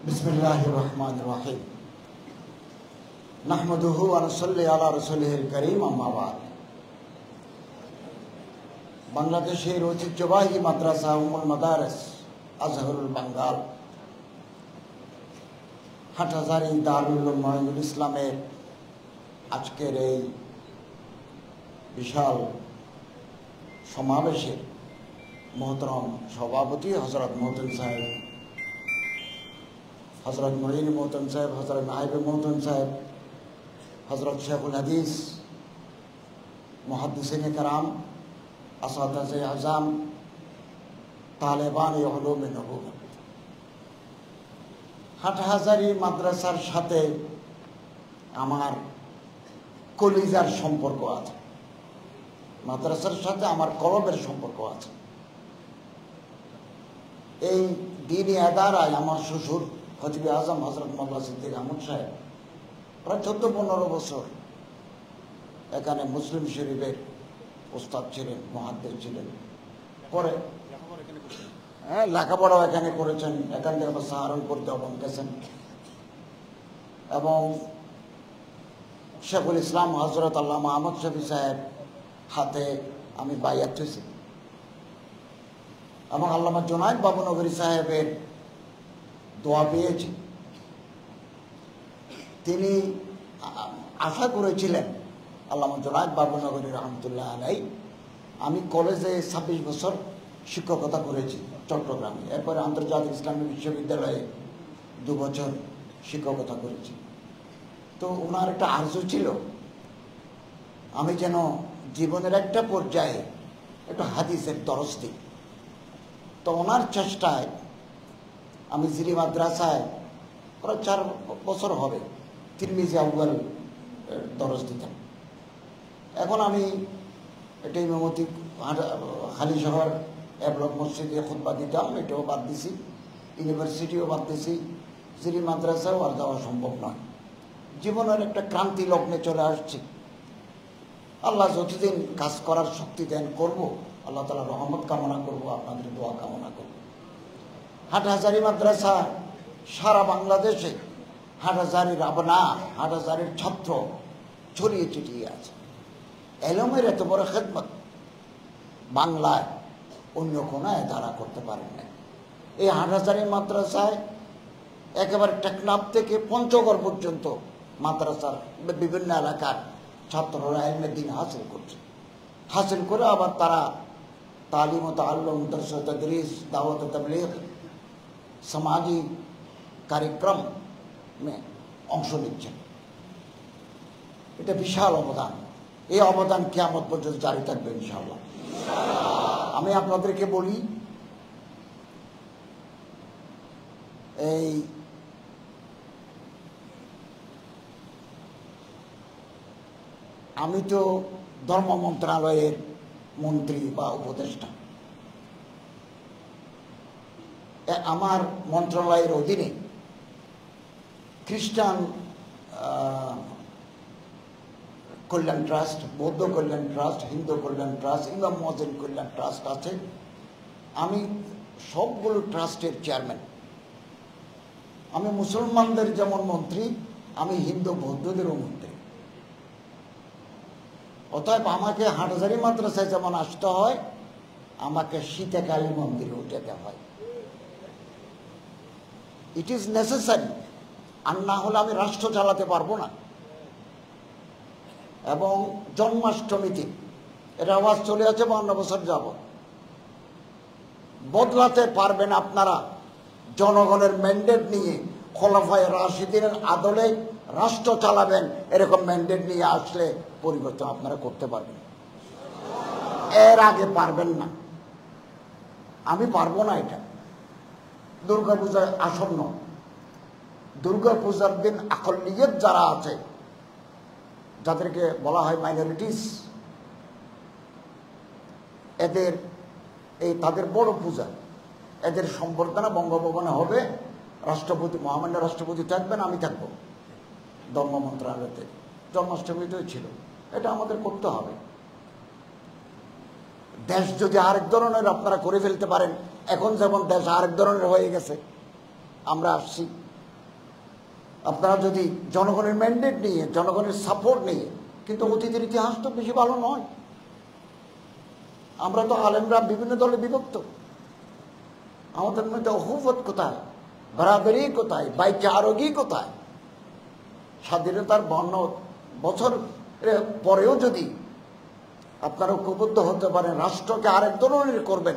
बिस्मिल्लाहिर रहमानिर रहीम नहमदुहु व नसल्ली अला रसूलिहिल करीम अम्मा बाद। बांग्लादेशेर ঐতিহ্যবাহী মাদ্রাসা উম্মুল মাদারিস আজহারুল বাঙ্গাল হাটহাজারী দারুল উলুম মঈনুল ইসলামের আজকের এই বিশাল সমাবেশের মোহতরম সভাপতি হযরত মোহতন সাহেব, हज़रत मुईन मोहतन साहब, हज़रत नाइब मोहतन साहब, हज़रत शेखुल हदीस, मुहद्दिसीन कराम, असातिज़े आज़म, तालिबान उलूम नबुव्वत। হাটহাজারী মাদ্রাসার সাথে আমার কলিজার সম্পর্ক আছে, মাদ্রাসার সাথে আমার কলবের সম্পর্ক আছে। এই দ্বীনি আদারায় আমার শ্বশুর খতিব আজম হযরত মাওলানা সিদ্দিক আহমদ সাহেব প্রায় 14-15 বছর এখানে মুসলিম শরীফের উস্তাদ ছিলেন, মুহাদ্দিস ছিলেন। পরে লেখাপড়াও এখানে করেছেন, এখান থেকে সাহারানপুর দেওবন্দ গেছেন এবং শেখুল ইসলাম হযরত আল্লামা আহমদ শফি সাহেব হাতে আমি বাইয়াত হয়েছি এবং আল্লামা জুনায়েদ বাবুনগরী সাহেবের দোয়া পেয়েছি। তিনি আশা করেছিলেন, আল্লামা জুনায়েদ বাবুনগরী রহমতুল্লাহ আলাই, আমি কলেজে 26 বছর শিক্ষকতা করেছি চট্টগ্রামে, এরপরে আন্তর্জাতিক ইসলামী বিশ্ববিদ্যালয়ে 2 বছর শিক্ষকতা করেছি। তো ওনার একটা আরজু ছিল আমি যেন জীবনের একটা পর্যায়ে একটু হাদিসের দরস দিই। তো ওনার চেষ্টায় আমি জিরি মাদ্রাসায় প্রায় 4 বছর হবে তিরমিজি আউয়াল দরস দিতাম। এখন আমি এটা ইমামতি হালি শহর ব্লক মসজিদে খুতবা দিতাম, এটাও বাদ দিছি, ইউনিভার্সিটিও বাদ দিছি, জিরি মাদ্রাসাও আর যাওয়া সম্ভব নয়। জীবনের একটা ক্রান্তি লগ্নে চলে আসছি। আল্লাহ যতদিন কাজ করার শক্তি দেন করব, আল্লাহ তাআলা রহমত কামনা করব, আপনাদের দোয়া কামনা করব। হাটহাজারী মাদ্রাসা সারা বাংলাদেশে হাটহাজারীর আবনা, হাটহাজারীর ছাত্র ছড়িয়ে ছিটিয়ে আছে। এলমের এত বড় খেদমত বাংলায় অন্য কোনায় তারা করতে পারেন না। এই হাটহাজারী মাদ্রাসায় একেবারে টেকনাফ থেকে পঞ্চগড় পর্যন্ত মাদ্রাসার বিভিন্ন এলাকার ছাত্ররা ইলমে দ্বীন হাসিল করছে, হাসিল করে আবার তারা তালিম ও তাআল্লুম, দরস ও তদরিস, দাওয়াত ও তাবলীগ, সমাজি কার্যক্রম অংশ নিচ্ছেন। এটা বিশাল অবদান। এই অবদান কিয়ামত পর্যন্ত জারি থাকবে ইনশাআল্লাহ। আমি আপনাদেরকে বলি, এই আমি তো ধর্ম মন্ত্রণালয়ের মন্ত্রী বা উপদেষ্টা। আমার মন্ত্রণালয়ের অধীনে খ্রিস্টান কল্যাণ ট্রাস্ট, বৌদ্ধ কল্যাণ ট্রাস্ট, হিন্দু কল্যাণ ট্রাস্ট, ইমাম মুয়াজ্জিন কল্যাণ ট্রাস্ট আছে। আমি সবগুলো ট্রাস্টের চেয়ারম্যান। আমি মুসলমানদের যেমন মন্ত্রী, আমি হিন্দু বৌদ্ধদেরও মন্ত্রী। অতএব আমাকে হাটহাজারী মাদ্রাসায় যেমন আসতে হয়, আমাকে শীতকালী মন্দিরে যেতে হয়। It is necessary. আর না হলে আমি রাষ্ট্র চালাতে পারবো না। এবং জন্মাষ্টমীতে এটা আওয়াজ চলে আছে 52 বছর যাব, বদলাতে পারবেন আপনারা জনগণের ম্যান্ডেট নিয়ে, খোলাফায়ে রাশিদিনের আদলে রাষ্ট্র চালাবেন, এরকম ম্যান্ডেট নিয়ে আসলে পরিবর্তন আপনারা করতে পারবেন। এর আগে পারবেন না, আমি পারবো না। এটা দুর্গাপূজা আসন্ন, দুর্গাপূজার দিন আকলিয়ত যারা আছে, যাদেরকে বলা হয় মাইনরিটিস, এদের তাদের বড় পূজা, এদের সম্বর্ধনা বঙ্গভবনে হবে। রাষ্ট্রপতি, মহামান্য রাষ্ট্রপতি থাকবেন, আমি থাকবো ধর্ম মন্ত্রণালয়তে। জন্মাষ্টমীতেও ছিল। এটা আমাদের করতে হবে। দেশ যদি আরেক ধরনের আপনারা করে ফেলতে পারেন, এখন যেমন দেশ আরেক ধরনের হয়ে গেছে, আমরা আসছি আপনারা যদি জনগণের ম্যান্ডেট নিয়ে, জনগণের সাপোর্ট নিয়ে, কিন্তু অতীতের ইতিহাস তো বেশি ভালো নয়। আমরা তো আলেমরা বিভিন্ন দলে বিভক্ত, আমাদের মধ্যে অহুবত কোথায়, বরাবরি কোথায়, ভাইচারগি কোথায়? স্বাধীনতার 52 বছর পরেও যদি আপনারা ঐক্যবদ্ধ হতে পারেন, রাষ্ট্রকে আরেক ধরনের করবেন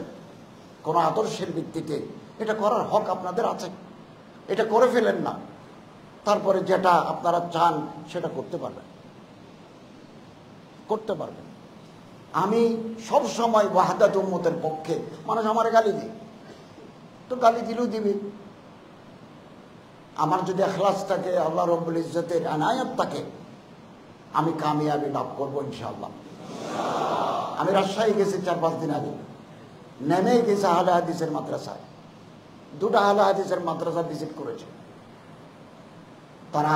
কোন আদর্শের ভিত্তিতে, এটা করার হক আপনাদের আছে। এটা করে ফেলেন না, তারপরে যেটা আপনারা চান সেটা করতে পারবেন, করতে পারবেন। আমি সব সময় ওয়াহদাত উম্মতের পক্ষে। মানুষ আমার গালি দেয়, তো গালি দিলেও দিবে, আমার যদি ইখলাস থাকে, আল্লাহ রাব্বুল ইজ্জতের এনায়েত থাকে, আমি কামিয়াবি লাভ করবো ইনশাআল্লাহ। আমি রাজশাহী গেছি 4-5 দিন আগে, নেমে গেছে আহলে হাদিসের মাদ্রাসায়, 2টা আহলে হাদিসের মাদ্রাসা ভিজিট করেছে। তারা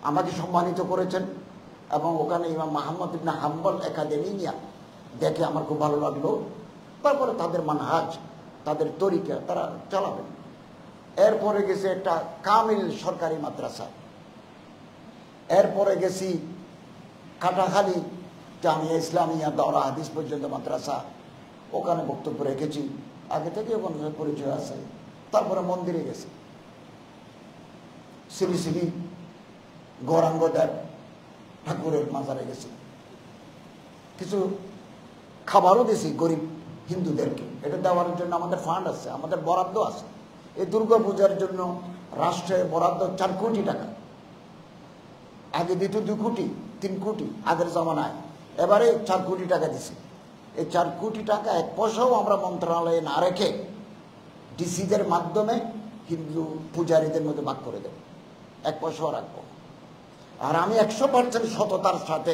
আমাকে সম্মানিত করেছেন এবং ওখানে ইমাম মুহাম্মদ ইবনে হাম্বল একাডেমি নিয়ে দেখে আমার খুব ভালো লাগলো। তারপরে তাদের মানহাজ, তাদের তরিকা তারা চালাবেন। এরপরে গেছে একটা কামিল সরকারি মাদ্রাসা, এরপরে গেছি কাটাখালী জামিয়া ইসলামিয়া দাওরা হাদিস পর্যন্ত মাদ্রাসা, ওখানে বক্তব্য রেখেছি, আগে থেকে ওখানে পরিচয় আছে। তারপরে মন্দিরে গেছি, শ্রী শ্রী গৌরাঙ্গ দেব ঠাকুরের মাজারে গেছি, কিছু খাবারও দিয়েছি গরিব হিন্দুদেরকে। এটা দেওয়ার জন্য আমাদের ফান্ড আছে, আমাদের বরাদ্দ আছে। এই দুর্গা পূজার জন্য রাষ্ট্রের বরাদ্দ 4 কোটি টাকা, আগে দিত 2 কোটি 3 কোটি আগের জমানায়, এবারে 4 কোটি টাকা দিছে। এই 4 কোটি টাকা 1 পয়সাও আমরা মন্ত্রণালয়ে না রেখে ডিসিদের মাধ্যমে হিন্দু পূজারীদের মধ্যে ভাগ করে দেব, 1 পয়সাও রাখবো। আর আমি 100% সততার সাথে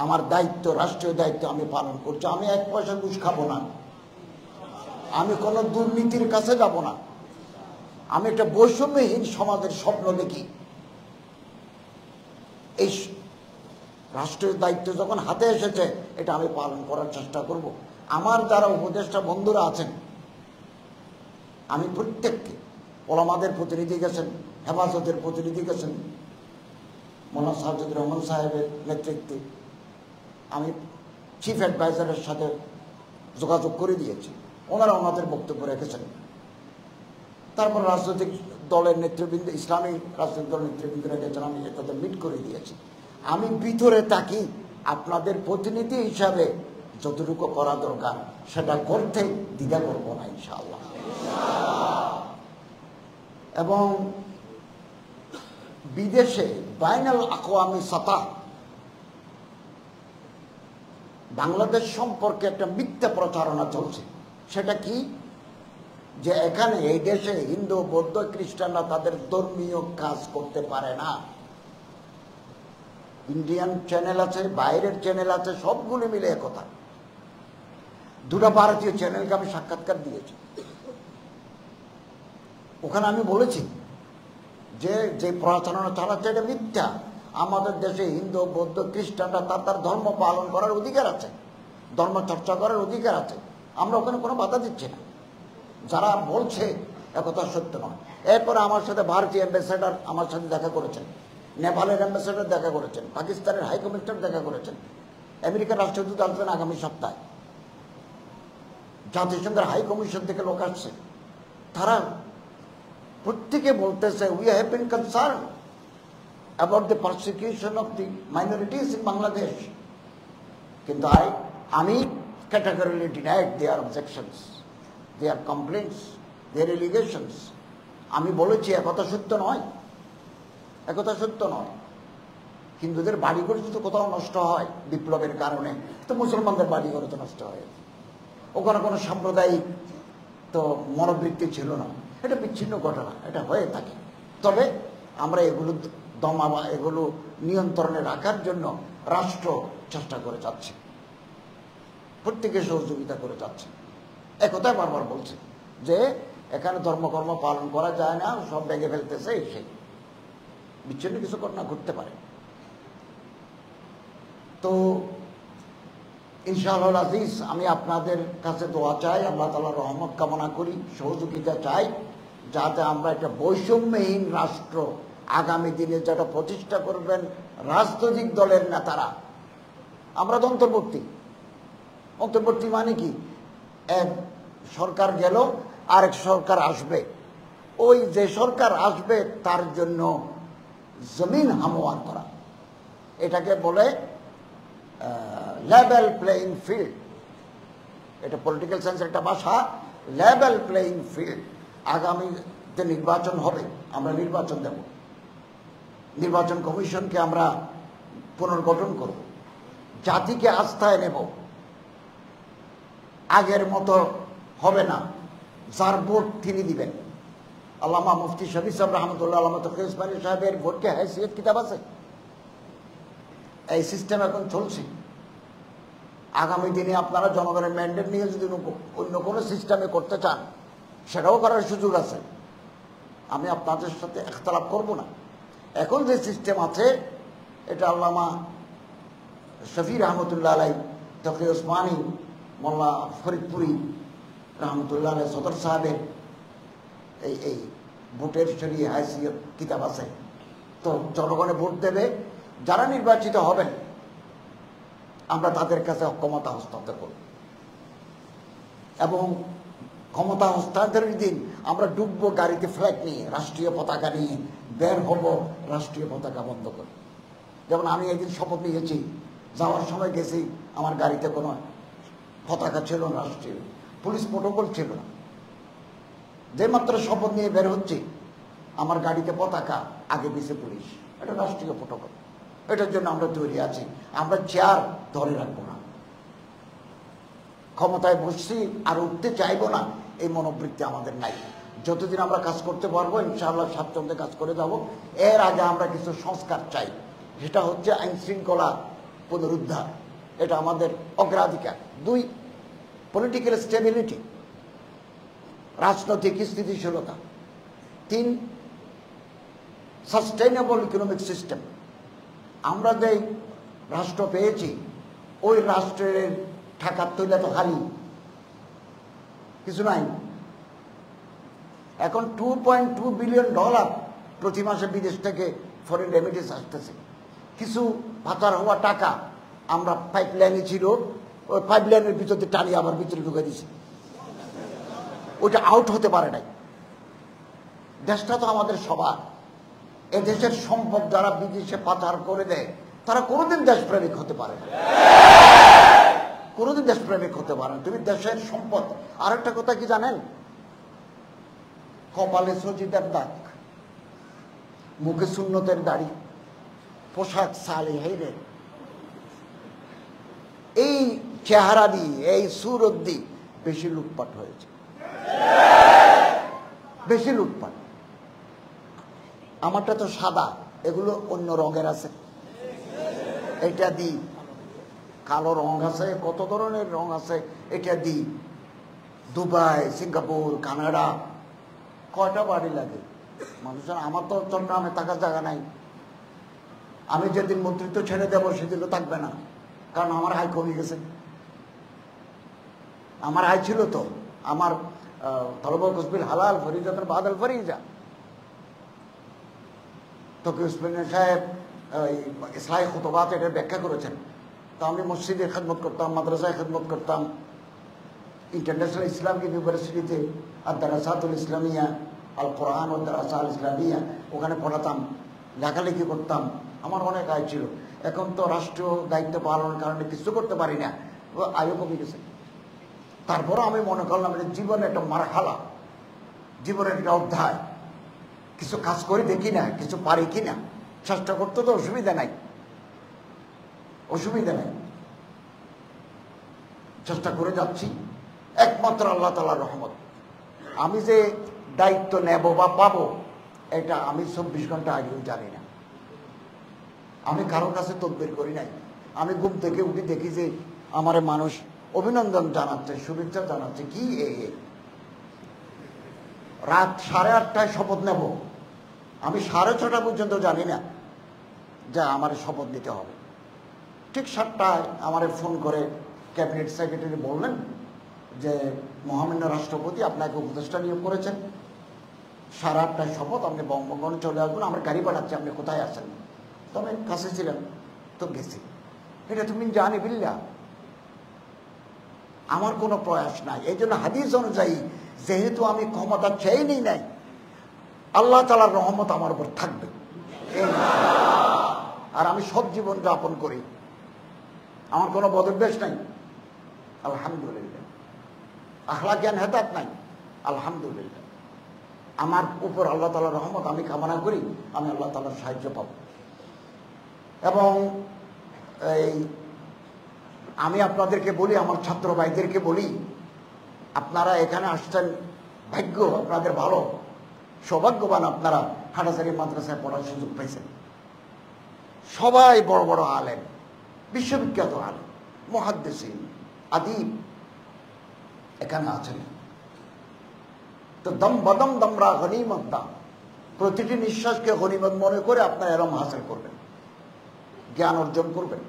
আমার দায়িত্ব, রাষ্ট্রীয় দায়িত্ব আমি পালন করছি। আমি 1 পয়সা ঘুষ খাবো না, আমি কোনো দুর্নীতির কাছে যাব না, আমি একটা বৈষম্যহীন সমাজের স্বপ্ন দেখি। এই রাষ্ট্রীয় দায়িত্ব যখন হাতে এসেছে, এটা আমি পালন করার চেষ্টা করব। আমার যারা উপদেষ্টা বন্ধুরা আছেন, আমি প্রত্যেককে, ওলামাদের প্রতিনিধি গেছেন, হেফাজতের প্রতিনিধি গেছেন, মৌলানা সাজ্জাদুর রহমান সাহেবের নেতৃত্বে আমি চিফ অ্যাডভাইজারের সাথে যোগাযোগ করে দিয়েছি, ওনারা ওনাদের বক্তব্য রেখেছেন। তারপর রাজনৈতিক দলের নেতৃবৃন্দ, ইসলামী রাজনৈতিক দলের নেতৃবৃন্দরা গেছেন, আমি তাদের মিট করে দিয়েছি। আমি ভিতরে থাকি, আপনাদের প্রতিনিধি হিসাবে যতটুকু করা দরকার সেটা করতে দ্বিধা করবো না ইনশাআল্লাহ। এবং বিদেশে বাইনাল আকওয়ামি সাতাহ বাংলাদেশ সম্পর্কে একটা মিথ্যা প্রচারণা চলছে। সেটা কি? যে এখানে এই দেশে হিন্দু, বৌদ্ধ, খ্রিস্টানরা তাদের ধর্মীয় কাজ করতে পারে না। ইন্ডিয়ান চ্যানেল আছে, বাইরের চ্যানেল আছে, সবগুলো মিলে একথা। 2টা ভারতীয় চ্যানেলকে আমি সাক্ষাৎকার দিয়েছি, ওখানে আমি বলেছি যে যে প্রচারণা চালাচ্ছে এটা মিথ্যা। আমাদের দেশে হিন্দু, বৌদ্ধ, খ্রিস্টানরা তার ধর্ম পালন করার অধিকার আছে, ধর্ম চর্চা করার অধিকার আছে, আমরা ওখানে কোনো বাধা দিচ্ছি না। যারা বলছে একথা সত্য নয়। এরপরে আমার সাথে ভারতীয় অ্যাম্বাসেডার আমার সাথে দেখা করেছেন, নেপালের অ্যাম্বাসেডার দেখা করেছেন, পাকিস্তানের হাই কমিশনার দেখা করেছেন, আমেরিকার রাষ্ট্রদূত আসবেন আগামী সপ্তাহে, জাতিসংঘের হাই কমিশন থেকে লোক আসছে। তারা প্রত্যেকে বলতেছে we have been concern about the persecution of the minorities in Bangladesh. কিন্তু আমি categorically denied their objections, their complaints, their allegations. আমি বলেছি একথা সত্য নয়, একথা সত্য নয়। হিন্দুদের বাড়িঘর তো কোথাও নষ্ট হয় বিপ্লবের কারণে, তো মুসলমানদের বাড়িঘর তো নষ্ট হয়। ওখানে কোনো সাম্প্রদায়িক তো মনোবৃত্তি ছিল না, এটা বিচ্ছিন্ন ঘটনা, এটা হয়ে থাকে। তবে আমরা এগুলো দমা বা এগুলো নিয়ন্ত্রণে রাখার জন্য রাষ্ট্র চেষ্টা করে যাচ্ছে, প্রত্যেকে সহযোগিতা করে যাচ্ছে। একথাই বারবার বলছে যে এখানে ধর্মকর্ম পালন করা যায় না, সব ভেঙে ফেলতেছে, সেই বিচ্ছিন্ন কিছু ঘটনা ঘটতে পারে। তো ইনশাআল্লাহ আজিজ, আমি আপনাদের কাছে দোয়া চাই, আল্লাহ তাআলার রহমত কামনা করি, সহযোগিতা চাই, যাতে আমরা একটা বৈষম্যহীন রাষ্ট্র আগামী দিনে যেটা প্রতিষ্ঠা করবেন রাজনৈতিক দলের নেতারা। আমরা তো অন্তর্বর্তী মানে কি, এক সরকার গেল আরেক সরকার আসবে, ওই যে সরকার আসবে তার জন্য জমিন হামোয়ার করা, এটাকে বলে লেভেল প্লেইং ফিল্ড। এটা পলিটিক্যাল সায়েন্সের একটা ভাষা, লেভেল প্লেইং ফিল্ড। আগামীতে নির্বাচন হবে, আমরা নির্বাচন দেব, নির্বাচন কমিশনকে আমরা পুনর্গঠন করব, জাতিকে আস্থায় নেব, আগের মতো হবে না, যার ভোট তিনি দিবেন। আল্লামা মুফতি শফি সাহেব রহমতুল্লাহ আল্লামা তকি উসমানী সাহেবের ভোটকে হাইসিয়ত কিতাব আছে। এই সিস্টেম এখন চলছে। আগামী দিনে আপনারা জনগণের ম্যান্ডেট নিয়ে যদি অন্য কোনো সিস্টেমে করতে চান সেটাও করার সুযোগ আছে, আমি আপনাদের সাথে ইখতিলাফ করব না। এখন যে সিস্টেম আছে এটা আল্লামা শফি রহমতুল্লাহ আলাই, তকি উসমানী, মোল্লা ফরিদপুরি রহমতুল্লাহ আলাই সদর সাহেবের এই ভোটের শরীয় হাইসিয়ত কিতাব আছে। তো জনগণে ভোট দেবে, যারা নির্বাচিত হবেন আমরা তাদের কাছে ক্ষমতা হস্তান্তর করব, এবং ক্ষমতা হস্তান্তরের দিন আমরা ডুববো গাড়িতে ফ্ল্যাগ নিয়ে, রাষ্ট্রীয় পতাকা নিয়ে বের হব, রাষ্ট্রীয় পতাকা বন্ধ করে। যেমন আমি একদিন শপথ নিয়েছি, যাওয়ার সময় গেছি, আমার গাড়িতে কোনো পতাকা ছিল না, রাষ্ট্রীয় পুলিশ প্রোটোকল ছিল না। যে মাত্র শপথ নিয়ে বের হচ্ছে আমার গাড়িতে পতাকা, আগে পিছে পুলিশ, এটা রাষ্ট্রীয় প্রোটোকল। এটার জন্য আমরা তৈরি আছি, আমরা চেয়ার ধরে রাখবো না, ক্ষমতায় বসছি আর উঠতে চাইবো না, এই মনোবৃত্তি আমাদের নাই। যতদিন আমরা কাজ করতে পারবো ইনশাআল্লাহ স্বাচ্ছন্দ্যে কাজ করে যাব। এর আগে আমরা কিছু সংস্কার চাই, সেটা হচ্ছে আইন শৃঙ্খলা পুনরুদ্ধার, এটা আমাদের অগ্রাধিকার। 2, পলিটিক্যাল স্টেবিলিটি, রাজনৈতিক স্থিতিশীলতা। 3, সাস্টেইনেবল ইকোনমিক সিস্টেম। আমরা যে রাষ্ট্র পেয়েছি ওই রাষ্ট্রের টাকার তৈলা তো খালি কিছু নাই। এখন $2.2 বিলিয়ন প্রতি মাসে বিদেশ থেকে ফরেন রেমিটেন্স আসতেছে। কিছু পাচার হওয়া টাকা আমরা পাইপলাইনে ছিল, ওই পাইপলাইনের ভিতরে টানিয়ে আবার ভিতরে ঢুকে দিছি, ওইটা আউট হতে পারে নাই। দেশটা তো আমাদের সবার, এদেশের সম্পদ যারা বিদেশে পাচার করে দেয় তারা কোনোদিন দেশপ্রেমিক হতে পারে না, কোনোদিন দেশপ্রেমিক হতে পারে না। তুমি দেশের সম্পদ। আরেকটা কথা কি জানেন, কপালে সজিদার দাগ, মুখে সুন্নতের দাড়ি, পোশাক সালেহীনের, এই চেহারা দিয়ে, এই সুরত দিয়ে বেশি লুটপাট হয়েছে, বেশি লুটপাট। আমারটা তো সাদা, এগুলো অন্য রঙের আছে, এটা দিই, কালো রং আছে, কত ধরনের রং আছে, এটা দিই। দুবাই, সিঙ্গাপুর, কানাডা, কয়টা বাড়ি লাগে মানুষের। আমার তো চট্টগ্রামে থাকার জায়গা নাই, আমি যেদিন মন্ত্রিত্ব ছেড়ে দেবো সেদিনও থাকবে না, কারণ আমার আয় কমে গেছে। আমার আয় ছিল তো, আমার তলব কুসবিল হালাল ফরিজাতের বাদাল ফরিজা। তকি উসমানী সাহেব ইসলাহি খুতবাত এটা ব্যাখ্যা করেছেন। তো আমি মসজিদে খেদমত করতাম, মাদ্রাসায় খেদমত করতাম, ইন্টারন্যাশনাল ইসলামিক ইউনিভার্সিটিতে আর দারাসাতুল ইসলামিয়া, আল কোরআন ও দারাসা আল ইসলামিয়া, ওখানে পড়াতাম, লেখালেখি করতাম, আমার অনেক আয় ছিল। এখন তো রাষ্ট্রীয় দায়িত্ব পালনের কারণে কিছু করতে পারি না, আয়ও কমে গেছে। তারপরও আমি মনে করলাম এটা জীবনের একটা মারহালা, জীবনের একটা অধ্যায়, কিছু কাজ করে দেখি না, কিছু পারি কিনা, চেষ্টা করতে তো অসুবিধা নাই, অসুবিধা নাই, চেষ্টা করে যাচ্ছি, একমাত্র আল্লাহ তাআলার রহমত। আমি যে দায়িত্ব নেব বা পাবো এটা আমি 24 ঘন্টা আগেও জানি না, আমি কারোর কাছে তদবির করি নাই। আমি ঘুম থেকে উঠে দেখি যে আমার মানুষ অভিনন্দন জানাচ্ছে, শুভেচ্ছা জানাচ্ছে, কি রাত 8:30টায় শপথ নেব, আমি 6:30 পর্যন্ত জানি না যে আমার শপথ নিতে হবে। ঠিক 7টায় আমার ফোন করে ক্যাবিনেট সেক্রেটারি বললেন যে মহামান্য রাষ্ট্রপতি আপনাকে উপদেষ্টা নিয়োগ করেছেন, 8:30 শপথ, আপনি বঙ্গভবনে চলে আসবেন, আমার গাড়ি পাঠাচ্ছে, আপনি কোথায় আসেন? তো আমি কাছে ছিলাম, তো গেছি। এটা তুমি জানি বিল্লা, আমার কোনো প্রয়াস নাই। এই জন্য হাদিস অনুযায়ী যেহেতু আমি ক্ষমতা চেয়ে নিই নাই, আল্লাহ তাআলার রহমত আমার উপর থাকবে, আর আমি সৎ জীবন যাপন করি, আমার কোনো বদভ্যাস নাই, আলহামদুলিল্লাহ। আখলাক জ্ঞান হেদায়েত নাই, আলহামদুলিল্লাহ। আমার উপর আল্লাহ তাআলার রহমত আমি কামনা করি, আমি আল্লাহ তাআলার সাহায্য পাব। এবং এই আমি আপনাদেরকে বলি, আমার ছাত্র ভাইদেরকে বলি, আপনারা এখানে আসছেন, ভাগ্য আপনাদের ভালো, সৌভাগ্যবান আপনারা হাটাজারি মাদ্রাসায় পড়ার সুযোগ পাইছেন। সবাই বড় বড় আলেম, বিশ্ববিখ্যাত আলেম, মুহাদ্দিসিন, আদিব এখানে আছেন। তো দম বদম দমরা গনিমত দাম, প্রতিটি নিঃশ্বাসকে গনিমত মনে করে আপনারা এরম হাসিল করবেন, জ্ঞান অর্জন করবেন।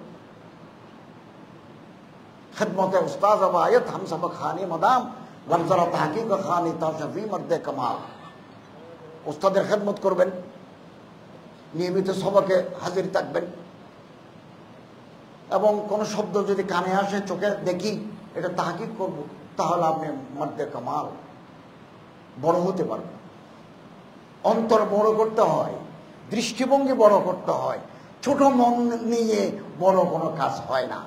खिदमत उस्ताद अवायत हम सब खानी मदाम वरजरा तहकीक खानी ताशफी मर्द कमाल। उस्ताদের খেদমত করবেন, নিয়মিত সবাকে হাজির থাকবেন, এবং কোন শব্দ যদি কানে আসে, চোখে দেখি, এটা তাহকিক করব, তাহলে আপনি মর্দে কামাল, বড় হতে পারবেন। অন্তর বড় করতে হয়, দৃষ্টিভঙ্গি বড় করতে হয়, ছোট মন নিয়ে বড় কোনো কাজ হয় না।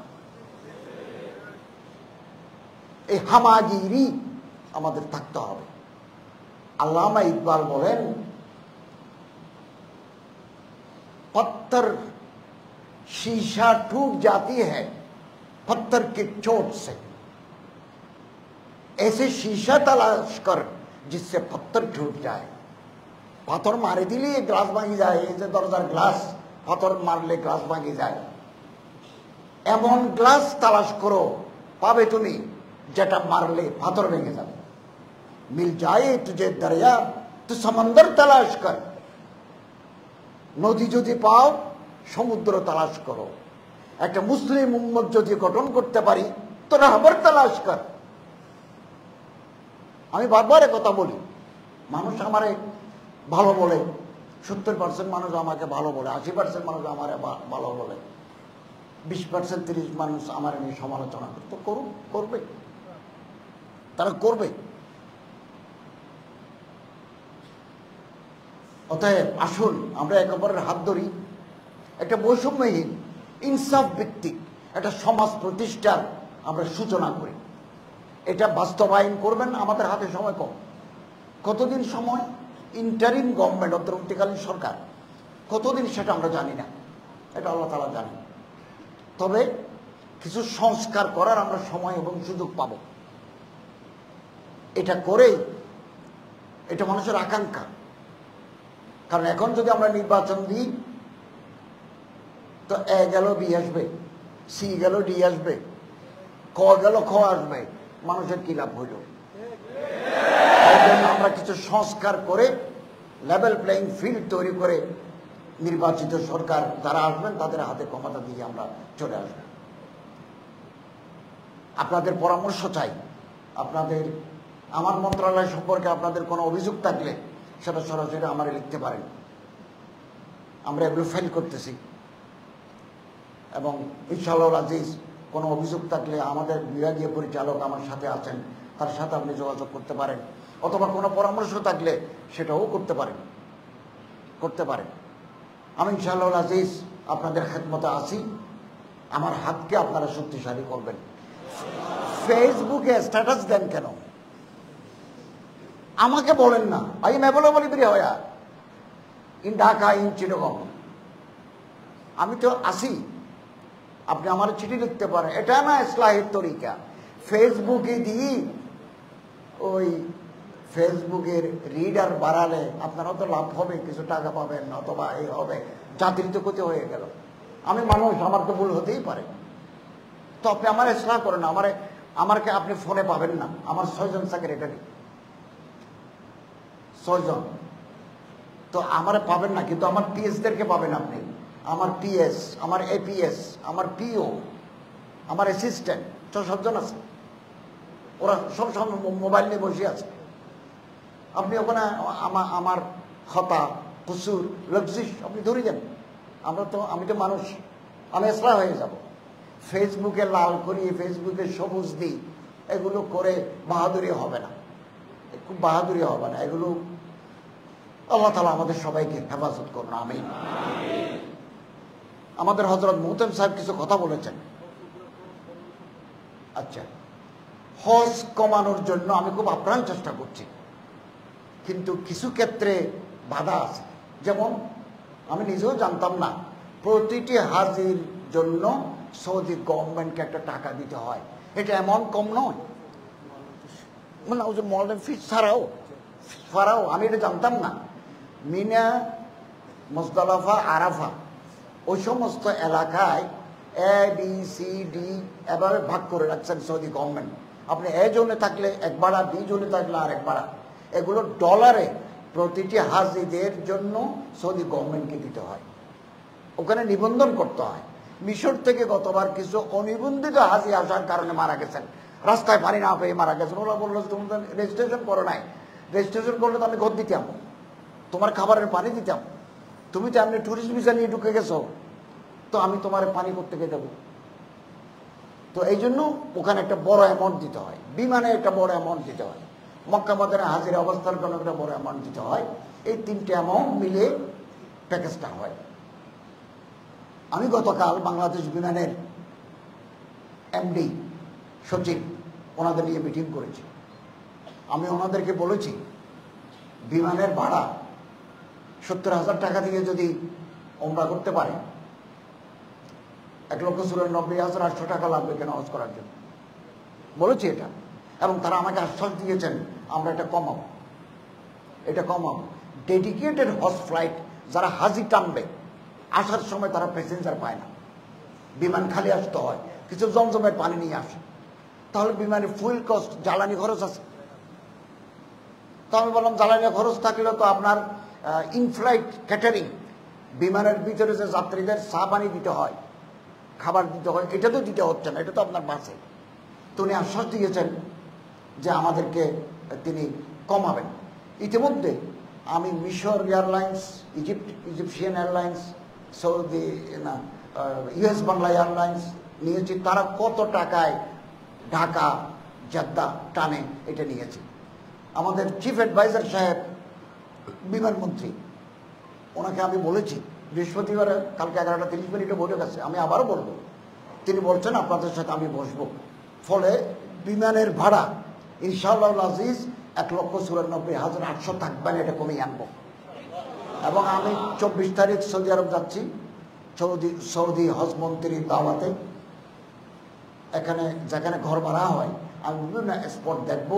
এই হামাগিরি আমাদের থাকতে হবে। আল্লামা ইকবাল বলেন, पत्थर शीशा टूट जाती है पत्थर की चोट से, ऐसे शीशा तलाश कर जिससे पत्थर टूट जाए। পাথর মারে দিলে গ্লাস ভাঙি যায়, এই যে দরজার গ্লাস, পাথর মারলে গ্লাস ভাঙি যায়। এমন গ্লাস তালাশ করো, পাবে তুমি, যেটা মারলে পাথর ভেঙে যাবে। মিল যায় তুঝে দরিয়া তো সমুদ্র তালাশ কর, নদী যদি পাও সমুদ্র তালাশ করো। একটা মুসলিম উম্মত যদি গঠন করতে পারি তো রাহবার তালাশ কর। আমি বারবার কথা বলি, মানুষ আমারে ভালো বলে, 70% মানুষ আমাকে ভালো বলে, 80% মানুষ আমারে ভালো বলে, 20% 30 মানুষ আমার নিয়ে সমালোচনা করে। তো করুক, করবে, তারা করবে। অতএব আসুন আমরা একে অপরের হাত ধরি, একটা বৈষম্যহীন ইনসাফ ভিত্তিক একটা সমাজ প্রতিষ্ঠার আমরা সূচনা করি। এটা বাস্তবায়ন করবেন, আমাদের হাতে সময় কম। কতদিন সময়? ইন্টারিম গভর্নমেন্ট, অন্তর্বর্তীকালীন সরকার, কতদিন সেটা আমরা জানি না, এটা আল্লাহ তাআলা জানেন। তবে কিছু সংস্কার করার আমরা সময় এবং সুযোগ পাব। এটা করেই, এটা মানুষের আকাঙ্ক্ষা। কারণ এখন যদি আমরা নির্বাচন দিই তো এ গেল বি আসবে, সি গেল ডি আসবে, ক গেল খ আসবে, মানুষের কি লাভ হইল? এই জন্য আমরা কিছু সংস্কার করে লেভেল প্লেইং ফিল্ড তৈরি করে নির্বাচিত সরকার যারা আসবেন তাদের হাতে ক্ষমতা দিয়ে আমরা চলে আসব। আপনাদের পরামর্শ চাই। আপনাদের, আমার মন্ত্রণালয় সম্পর্কে আপনাদের কোনো অভিযোগ থাকলে সেটা সরাসরি আমারে লিখতে পারেন। আমরা এগুলো ফাইল করতেছি, এবং ইনশাআল্লাহ আজিজ কোনো অভিযোগ থাকলে আমাদের বিভাগীয় পরিচালক আমার সাথে আছেন, তার সাথে আপনি যোগাযোগ করতে পারেন, অথবা কোনো পরামর্শ থাকলে সেটাও করতে পারেন। আমি ইনশাআল্লাহ আজিজ আপনাদের খেদমতে আছি। আমার হাতকে আপনারা শক্তিশালী করবেন। ফেসবুকে স্ট্যাটাস দেন কেন? আমাকে বলেন না, I am available everywhere in Dhaka, in Chittagong. আমি তো আসি, আপনি আমার চিঠি লিখতে পারেন। এটা না ইসলাহের তরিকা। ফেসবুকে দিই, ওই ফেসবুকের রিডার বাড়ালে আপনারও তো লাভ হবে, কিছু টাকা পাবেন, অথবা এই হবে, জাতির তো ক্ষতি হয়ে গেল। আমি মানুষ, আমার তো ভুল হতেই পারে। তো আপনি আমার ইসলাহ করেন, আমারকে আপনি ফোনে পাবেন না। আমার 6 জন সেক্রেটারি, 6 জন, তো আমারে পাবেন না, কিন্তু আমার পিএসদেরকে পাবেন আপনি। আমার পিএস, আমার এপিএস, আমার পিও, আমার অ্যাসিস্ট্যান্ট, 6-7 জন আছে। ওরা সব সময় মোবাইল নিয়ে বসে আছে। আপনি ওখানে আমার খতা কুসুর লক্সিস আপনি ধরে যান। আমি তো মানুষ, আমি এসরা হয়ে যাব। ফেসবুকে লাল করি, ফেসবুকে সবুজ দিই, এগুলো করে বাহাদুরি হবে না, খুব বাহাদুরি হবে না এগুলো। আল্লাহ তাআলা আমাদের সবাইকে হেফাজত করুন, আমিন। আমাদের হযরত মুহতামিম সাহেব কিছু কথা বলেছেন। আচ্ছা, হজ কমানোর জন্য আমি খুব আপ্রাণ চেষ্টা করছি, কিন্তু কিছু ক্ষেত্রে বাধা আছে। যেমন আমি নিজেও জানতাম না প্রতিটি হাজির জন্য সৌদি গভর্নমেন্টকে একটা টাকা দিতে হয়। এটা এমন কম নয়, মানে ওই যে মডার্ন ফিস ছাড়াও আমি এটা জানতাম না। মিনা, মুজদালিফা, আরাফা ওই সমস্ত এলাকায় ABCD এভাবে ভাগ করে রাখছেন সৌদি গভর্নমেন্ট। আপনি এ জোনে থাকলে এক ভাড়া, বি জোনে থাকলে আর এক ভাড়া। এগুলো ডলারে প্রতিটি হাজিদের জন্য সৌদি গভর্নমেন্টকে দিতে হয়, ওখানে নিবন্ধন করতে হয়। মিশর থেকে গতবার কিছু অনিবন্ধিত হাজি আসার কারণে মারা গেছেন, রাস্তায় পানি না পেয়ে মারা গেছেন। ওরা বললো তুমি তো রেজিস্ট্রেশন করো নাই, রেজিস্ট্রেশন করলে তো আমি ঘর দিতাম, তোমার খাবারের পানি দিতাম। তুমি তো এমনি ট্যুরিস্ট ভিসা নিয়ে ঢুকে গেছো, তো আমি তোমার পানি করতে গিয়ে দেবো। তো এই জন্য ওখানে একটা বড় অ্যামাউন্ট দিতে হয়, বিমানে একটা বড় অ্যামাউন্ট দিতে হয়, মক্কা মদিনা হাজিরা অবস্থার জন্য একটা বড় অ্যামাউন্ট দিতে হয়। এই তিনটে অ্যামাউন্ট মিলে প্যাকেজটা হয়। আমি গতকাল বাংলাদেশ বিমানের MD সচিব ওনাদের নিয়ে মিটিং করেছি। আমি ওনাদেরকে বলেছি বিমানের ভাড়া 70,000 টাকা দিয়ে যদি ওমরা করতে পারে, 1,94,800 টাকা লাগবে কেন হজ করার জন্য, বলেছি এটা। এবং তারা আমাকে আশ্বাস দিয়েছেন আমরা এটা কমাবো। ডেডিকেটেড হজ ফ্লাইট যারা হাজি টানবে, আসার সময় তারা প্যাসেঞ্জার পায় না, বিমান খালি আসতে হয়, কিছু জমজমের পানি নিয়ে আসে, তাহলে বিমানের ফুয়েল কস্ট, জ্বালানি খরচ আছে। তো আমি বললাম জ্বালানি খরচ থাকলে তো আপনার ইনফ্লাইট ক্যাটারিং, বিমানের ভিতরে যে যাত্রীদের চা পানি দিতে হয়, খাবার দিতে হয়, এটা তো দিতে হচ্ছে না, এটা তো আপনার বাসে। তো উনি আশ্বাস দিয়েছেন যে আমাদেরকে তিনি কমাবেন। ইতিমধ্যে আমি মিশর airlines, Egyptian airlines, Saudi US Bangla airlines নিয়েছি। তারা কত টাকায় ঢাকা জেদ্দা টানে এটা নিয়েছে। আমাদের চিফ অ্যাডভাইজার সাহেব বিমানমন্ত্রী, ওনাকে আমি বলেছি বৃহস্পতিবার কালকে 11:30 বৈঠক আছে, আমি আবারও বলবো। তিনি বলছেন আপনাদের সাথে আমি বসবো। ফলে বিমানের ভাড়া ইনশাআল্লাহ আজিজ 1,94,800 থাকবেন, এটা কমিয়ে আনবো। এবং আমি 24 তারিখ সৌদি আরব যাচ্ছি, সৌদি হজ মন্ত্রীর দাওয়াতে। এখানে যেখানে ঘর ভাড়া হয় আমি বিভিন্ন স্পট দেখবো।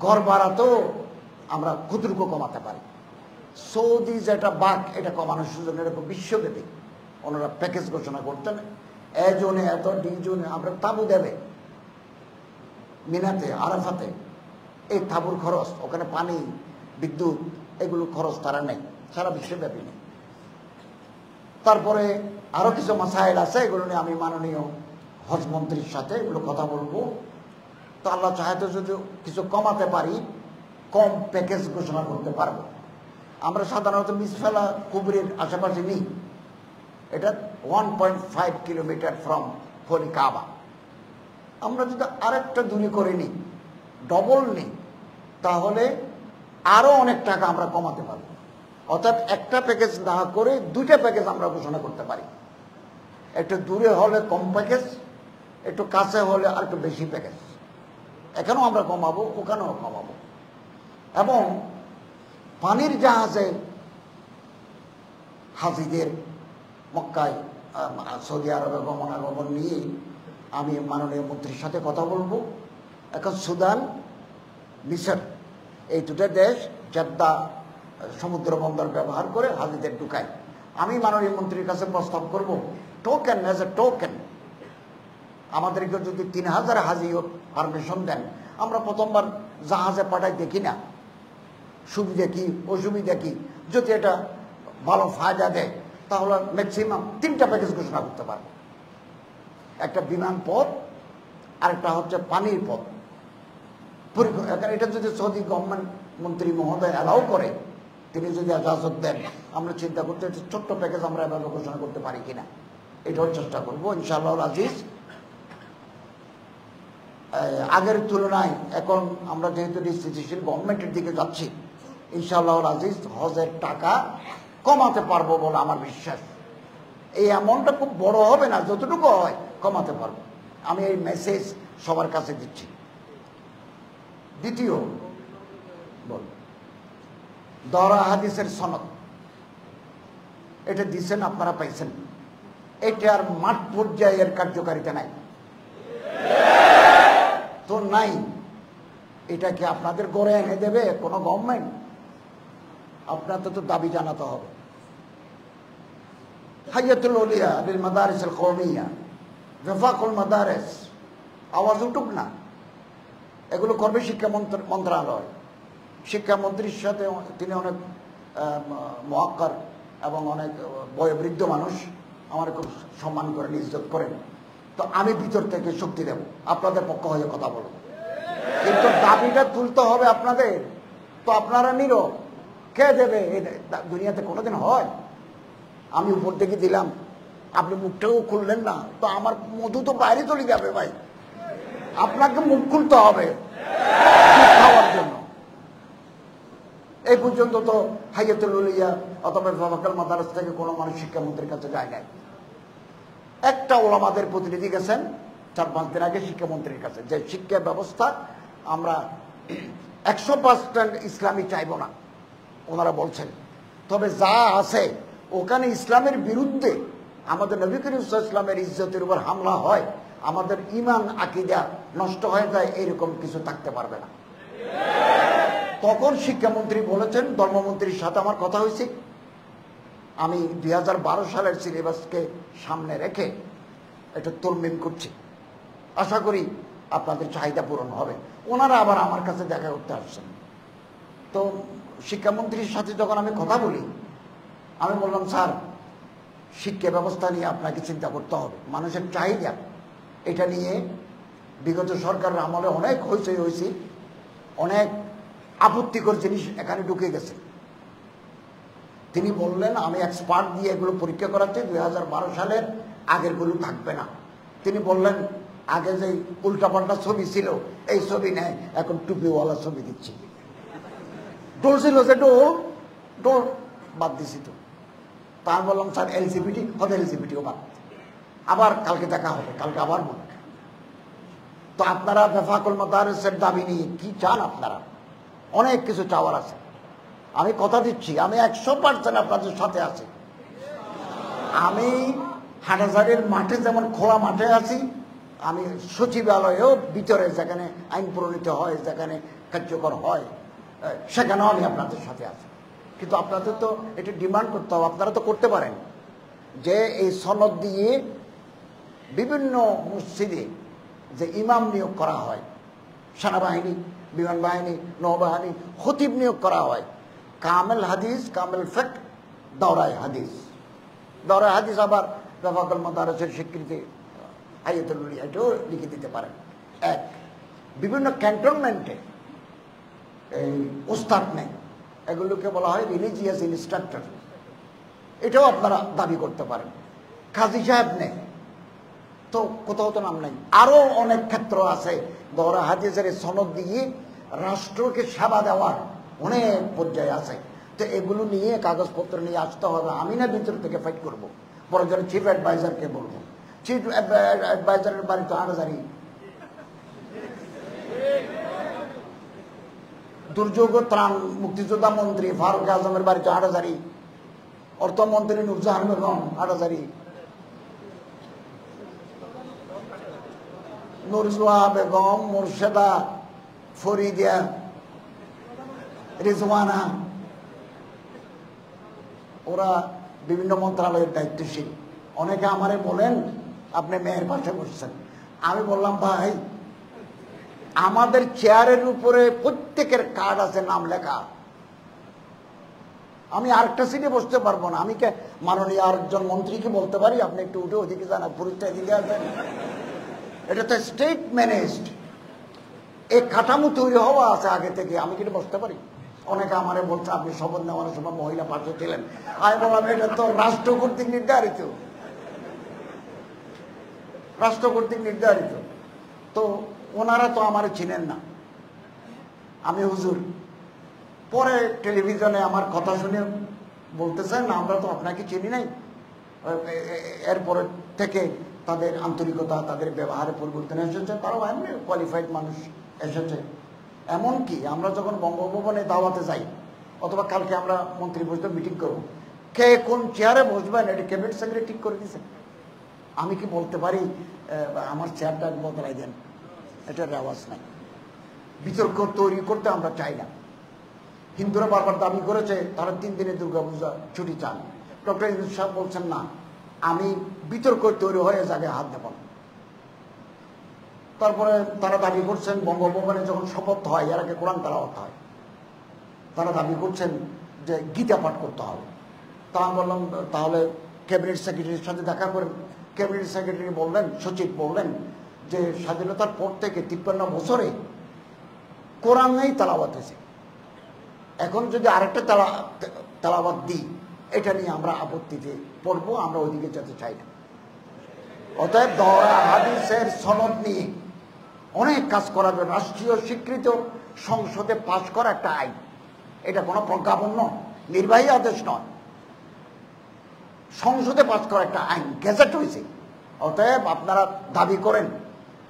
ঘর ভাড়া তো আমরা ক্ষুদ্রকো কমাতে পারি। সৌদি যেটা বাক, এটা কমানোর সুযোগ এরকম বিশ্বব্যাপী ওনারা প্যাকেজ ঘোষণা করতেন। এ জোনে এত, ডি জোনে আমরা তাবু দেবে মিনাতে, আরাফাতে। এই তাবুর খরচ, ওখানে পানি, বিদ্যুৎ, এগুলো খরচ তারা নেই, সারা বিশ্বব্যাপী নেই। তারপরে আরো কিছু মাসাইল আছে, এগুলো নিয়ে আমি মাননীয় হজ মন্ত্রীর সাথে এগুলো কথা বলবো। তো আল্লাহ চাইতে যদি কিছু কমাতে পারি, কম প্যাকেজ ঘোষণা করতে পারবো। আমরা সাধারণত মিসফালা কুবরির আশেপাশে নিই, এটা 1.5 কিলোমিটার ফ্রম হোলি কাবা। আমরা যদি আরেকটা দূরে করে নিই, ডবল নিই, তাহলে আরো অনেক টাকা আমরা কমাতে পারবো। অর্থাৎ একটা প্যাকেজ না করে দুইটা প্যাকেজ আমরা ঘোষণা করতে পারি। একটু দূরে হলে কম প্যাকেজ, একটু কাছে হলে আর একটু বেশি প্যাকেজ। এখানেও আমরা কমাবো, ওখানেও কমাবো। এবং পানির জাহাজে হাজিদের মক্কায় সৌদি আরবে গমনাগমন নিয়ে আমি মাননীয় মন্ত্রীর সাথে কথা বলবো। এখন সুদান, মিশর, এই দুটো দেশ জেদ্দা সমুদ্র বন্দর ব্যবহার করে হাজিদের ঢুকায়। আমি মাননীয় মন্ত্রীর কাছে প্রস্তাব করব, টোকেন অ্যাজ এ টোকেন আমাদেরকে যদি 3,000 হাজি পারমিশন দেন, আমরা প্রথমবার জাহাজে পাঠাই দেখি না, সুবিধা কি অসুবিধা কি, যদি এটা ভালো ফায়দা দেয় তাহলে ম্যাক্সিমাম 3টা প্যাকেজ ঘোষণা করতে পারবো। একটা বিমান পথ, আরেকটা হচ্ছে পানির পথ। এটা যদি সৌদি গভর্নমেন্ট মন্ত্রী মহোদয় অ্যালাউ করে, তিনি যদি এজাজত দেন, আমরা চিন্তা করতে ছোট্ট প্যাকেজ আমরা এভাবে ঘোষণা করতে পারি কিনা, এটাও চেষ্টা করবো ইনশাআল্লাহ আজিজ। আগের তুলনায় এখন আমরা যেহেতু স্থিতিশীল গভর্নমেন্টের দিকে যাচ্ছি, ইনশাআল্লাহ আজিজ হজের টাকা কমাতে পারবো বলে আমার বিশ্বাস। এই অ্যামাউন্টটা খুব বড় হবে না, যতটুকু হয় কমাতে পারবো, আমি এই মেসেজ সবার কাছে দিচ্ছি। দ্বিতীয় বল, দরা হাদিসের সনদ এটা দিচ্ছেন, আপনারা পাইছেন, এটার মাঠ পর্যায়ের কার্যকারিতা নাই তো নাই। এটা কি আপনাদের গড়ে এনে দেবে কোনো গভর্নমেন্ট? আপনাদের তো দাবি জানাতে হবে। হাইয়াতুল আউলিয়া লিল মাদারিস আল কওমিয়া, ওয়াফাকুল মাদারিস, আওয়াজ উঠুক না, এগুলো করবে শিক্ষা মন্ত্রণালয়। শিক্ষামন্ত্রীর সাথে তিনি অনেক মুআক্কার এবং অনেক বয়োবৃদ্ধ মানুষ, আমার খুব সম্মান করেন, ইজ্জত করেন, তো আমি ভিতর থেকে শক্তি দেব, আপনাদের পক্ষ হয়ে কথা বলব, কিন্তু দাবিটা তুলতে হবে আপনাদের। তো আপনারা নীরব, কে দেবে? দুনিয়াতে কোনোদিন হয়? আমি উপর থেকে দিলাম, আপনি মুখটাও খুললেন না, তো আমার মধু তো বাইরে চলে যাবে ভাই। আপনাকে মুখ খুলতে হবে খাওয়ার জন্য। এই পর্যন্ত তো হাইয়াতুল আউলিয়া অথবা ওয়াফাকুল মাদারিস থেকে কোনো মানুষ শিক্ষামন্ত্রীর কাছে যায় নাই। একটা ওলামাদের প্রতিনিধি গেছেন 4-5 দিন আগে শিক্ষামন্ত্রীর কাছে, যে শিক্ষা ব্যবস্থা আমরা 100% ইসলামী চাইব না, ওনারা বলছেন, তবে যা আছে ওখানে ইসলামের বিরুদ্ধে আমাদের নবী করিম সাল্লাল্লাহু আলাইহি ওয়াসাল্লামের ইজ্জতের উপর হামলা হয়, আমাদের ঈমান আকীদা নষ্ট হয়ে যায়, এরকম কিছু থাকতে পারবে না। তখন শিক্ষামন্ত্রী বলেছেন, ধর্মমন্ত্রীর সাথে আমার কথা হয়েছে, আমি 2012 সালের সিলেবাসকে সামনে রেখে এটা তলমিম করছি, আশা করি আপনাদের চাহিদা পূরণ হবে। ওনারা আবার আমার কাছে দেখা করতে আসছেন। তো শিক্ষামন্ত্রীর সাথে যখন আমি কথা বলি, আমি বললাম, স্যার, শিক্ষা ব্যবস্থা নিয়ে আপনাকে চিন্তা করতে হবে, মানুষের চাহিদা এটা নিয়ে বিগত সরকারের আমলে অনেক হয়েছে, অনেক আপত্তিকর জিনিস এখানে ঢুকে গেছে। তিনি বললেন, আমি এক্সপার্ট দিয়ে এগুলো পরীক্ষা করাচ্ছি, 2012 সালের আগেরগুলো থাকবে না। তিনি বললেন, আগে যে উল্টাপাল্টা ছবি ছিল এই ছবি নেই, এখন টুপিওয়ালা ছবি দিচ্ছি। ডোল ছিল যে ডোল বাদ দিছি তো। তা আমি বললাম, স্যার এলজিবিটি হবে, এলজিবিটিও বাদ। আবার কালকে দেখা হবে, কালকে আবার বলবে। তো আপনারা ওয়াফাকুল মাদারিসের দাবি নিয়ে কি চান? আপনারা অনেক কিছু চাওয়ার আছে, আমি কথা দিচ্ছি, আমি 100% আপনাদের সাথে আছি। আমি হাটাজারির মাঠে যেমন খোলা মাঠে আছি, আমি সচিবালয়েও ভিতরে যেখানে আইন প্রণীত হয়, যেখানে কার্যকর হয়, সেখানেও আমি আপনাদের সাথে আছি। কিন্তু আপনাদের তো এটা ডিমান্ড করতে হবে, আপনারা তো করতে পারেন যে এই সনদ দিয়ে বিভিন্ন মসজিদে যে ইমাম নিয়োগ করা হয়, সেনাবাহিনী, বিমান বাহিনী, নৌবাহিনী, খতিব নিয়োগ করা হয়, কামেল হাদিস, কামেল ফিকহ, দাওরায়ে হাদিস। দাওরায়ে হাদিস আবার ওয়াফাকুল মাদারিসের স্বীকৃতি, হাইয়াতুল আউলিয়া, এটাও লিখে দিতে পারেন। এক, বিভিন্ন ক্যান্টনমেন্টে এই ওস্তাদ নেই, এগুলোকে বলা হয় রিলিজিয়াস ইনস্ট্রাক্টর, এটাও আপনারা দাবি করতে পারেন। কাজী সাহেব নেই, তো কোথাও তো নাম নাই। আরো অনেক ক্ষেত্র আছে, দাওরায়ে হাদিসের সনদ দিয়ে রাষ্ট্রকে সেবা দেওয়ার অনেক পর্যায়ে আছে। তো এগুলো নিয়ে কাগজপত্র নিয়ে আসতে হবে, আমি না ভিতর থেকে ফাইট করবো, প্রয়োজনে চিফ অ্যাডভাইজারকে বলবো। চিফ অ্যাডভাইজারের বাড়ি তো হাটাজারি, দুর্যোগ ত্রাণ মুক্তিযোদ্ধা মন্ত্রী ফারুক আজমের বাড়ি তো হাটাজারি, অর্থমন্ত্রী নুরজাহান বেগম হাটাজারি, নুরজোয়া বেগম, মুর্শেদা, ফরিদিয়া, রিজওয়ানা, ওরা বিভিন্ন মন্ত্রণালয়ের দায়িত্বশীল। অনেকে আমারে বলেন, আপনি মেয়ের পাশে বসছেন। আমি বললাম, ভাই, আমাদের চেয়ারের উপরে প্রত্যেকের কার্ড আছে, নাম লেখা। আমি আরেকটা সিটে বসতে পারবো না। আমি কে মাননীয় আরেকজন মন্ত্রীকে বলতে পারি, আপনি একটু উঠে ওদিকে যান, পুরুষটা এদিকে আসবেন? এটা তো স্টেট ম্যানেজড। এই কাঠামো তৈরি হওয়া আছে আগে থেকে, আমি কি বসতে পারি? অনেকে আমারে বলছে আপনি শপথ নেওয়ার সময় মহিলা পাশে ছিলেন, আমি বললাম এটা তো রাষ্ট্র কর্তৃক নির্ধারিত, রাষ্ট্র কর্তৃক নির্ধারিত। তো ওনারা তো আমার চিনেন না, আমি হুজুর। পরে টেলিভিশনে আমার কথা শুনে বলতেছেন আমরা তো আপনাকে চিনি নাই। এরপরে থেকে তাদের আন্তরিকতা, তাদের ব্যবহারে পরিবর্তন এসেছে, তারাও এমনি কোয়ালিফাইড মানুষ এসেছে। এমনকি আমরা যখন বঙ্গভবনে দাওয়াতে যাই, অথবা কালকে আমরা মন্ত্রী পরিষদ মিটিং করব, কে কোন চেয়ারে বসবেন এটা ক্যাবিনেট সেক্রেটারি ঠিক করে দিয়েছে। আমি কি বলতে পারি আমার চেয়ারটা বদলাই দেন? এটার রেওয়াজ নাই। বিতর্ক তৈরি করতে আমরা চাই না। হিন্দুরা বারবার দাবি করেছে তারা 3 দিনের দুর্গাপূজা ছুটি চান। ডক্টর ইউনূস সাহেব বলছেন না, আমি বিতর্ক তৈরি হয়ে জায়গায় হাত দেব। তারপরে তারা দাবি করছেন বঙ্গভবনে যখন শপথ হয় এর আগে কোরআন তেলাওয়াত হয়, তারা দাবি করছেন যে গীতা পাঠ করতে হবে। তা আমি বললাম তাহলে ক্যাবিনেট সেক্রেটারির সাথে দেখা করেন। ক্যাবিনেট সেক্রেটারি বললেন, সচিব বললেন যে স্বাধীনতার পর থেকে 53 বছরে কোরআনেই তেলাওয়াত হয়েছে, এখন যদি আরেকটা তেলাওয়াত দিই এটা নিয়ে আমরা আপত্তিতে পড়বো, আমরা ওইদিকে যেতে চাই না। অতএব দহরা হাদিসের সনদ নিয়ে অনেক কাজ করা যাবে। রাষ্ট্রীয় স্বীকৃত সংসদে পাশ করা একটা আইন, এটা কোনো প্রজ্ঞাপন নয়, নির্বাহী আদেশ নয়, সংসদে পাশ করা একটা আইন, গেজেট হয়েছে। অতএব আপনারা দাবি করেন,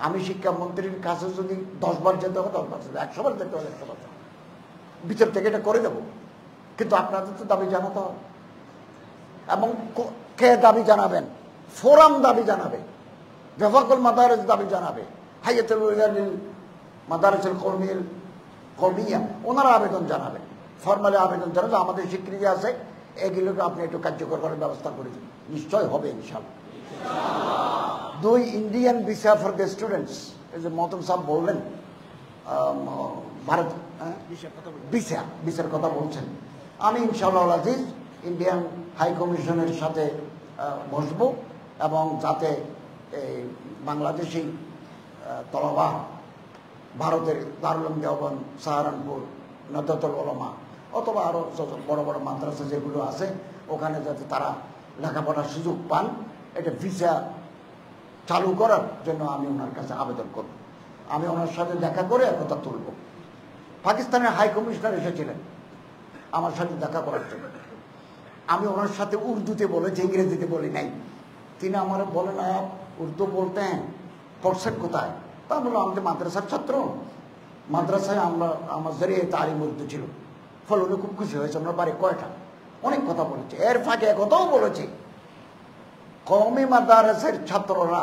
আমি শিক্ষামন্ত্রীর কাছে যদি 10 বার যেতে হবে 10 বার, 100 বার যেতে হবে 100 বার, ভিতর থেকে এটা করে দেব। কিন্তু আপনাদের তো দাবি জানাতে হবে। এবং কে দাবি জানাবেন? ফোরাম দাবি জানাবে, বেফাকুল মাদারিস দাবি জানাবে, হাইয়াতুল মাদারিসুল কওমিয়া ওনারা আবেদন জানাবেন, ফর্মালি আবেদন জানাবে আমাদের স্বীকৃতি আছে, এগুলোকে আপনি একটু কার্যকর করার ব্যবস্থা করে দিন। নিশ্চয় হবে ইনশাআল্লাহ। 2 Indian visa for the students, এই যে মহতম সাহেব বললেন ভারত ভিসার কথা বলছেন, আমি ইনশাআল্লাহ আজিজ ইন্ডিয়ান হাই কমিশনের সাথে বসবো এবং যাতে এই বাংলাদেশি তলবা ভারতের দারুল উলুম দেওবন্দ, সাহারানপুর, নাদওয়াতুল উলামা অথবা আরও বড় বড় মাদ্রাসা যেগুলো আছে ওখানে যাতে তারা লেখাপড়ার সুযোগ পান, এটা ভিসা চালু করার জন্য আমি ওনার কাছে আবেদন করব। আমি ওনার সাথে দেখা করে একথা তুলব। পাকিস্তানের হাই কমিশনার এসেছিলেন আমার সাথে দেখা করার জন্য, আমি ওনার সাথে উর্দুতে বলেছি, ইংরেজিতে বলি নাই। তিনি আমার বলেন আপ উর্দু বলতে হ্যাঁ, পড়ছেন কোথায়? তা বললাম আমি তো মাদ্রাসার ছাত্র, মাদ্রাসায় আমার জরিয়ে তালিম উর্দু ছিল। ফলে উনি খুব খুশি হয়েছে, আমরা বাড়ি কয়টা অনেক কথা বলেছে। এর ফাঁকে একথাও বলেছে কওমি মাদ্রাসার ছাত্ররা